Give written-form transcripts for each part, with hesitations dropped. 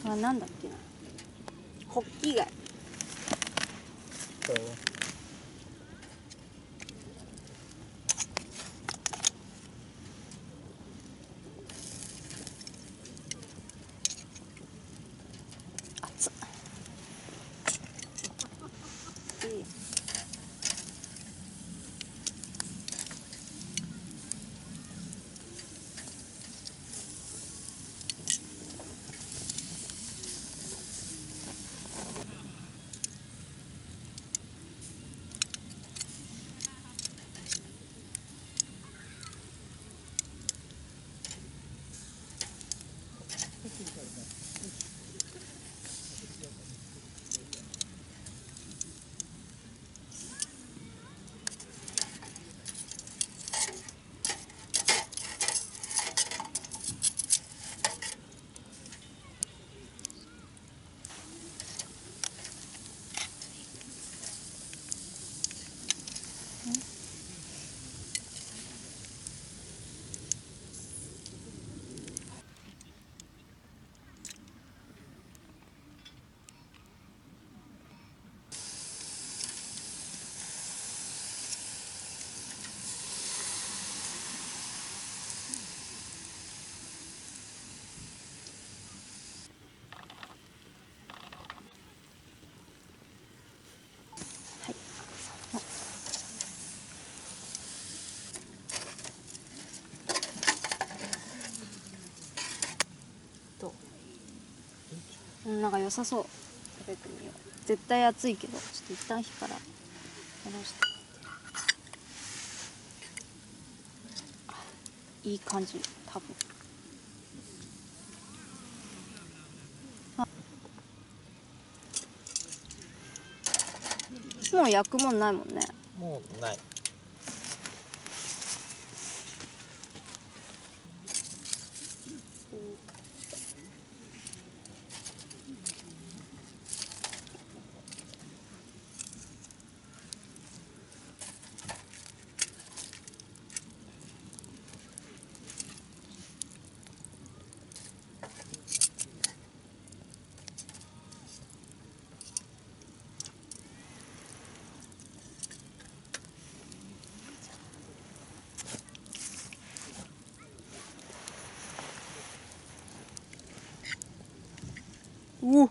あ、なんだっけな、ホッキ貝。熱っ。なんか良さそう。食べてみよう。絶対熱いけど、ちょっと一旦火から戻して。いい感じ、多分。もう焼くもんないもんね。もうない。うお、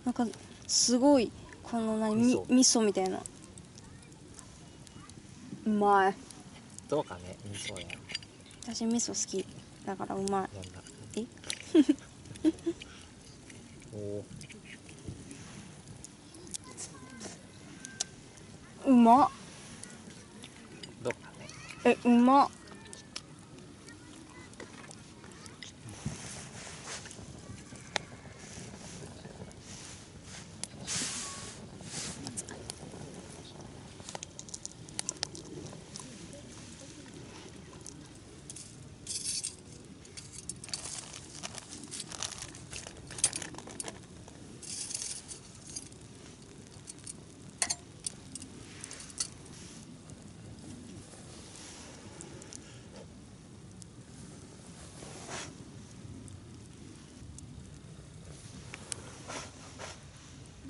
なんかすごい、この味噌みたいな。うまい。どうかね、味噌や。私味噌好きだからうまい。なんだ。えおうまっ。どうかね。え、うまっ。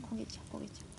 焦げちゃう焦げちゃう。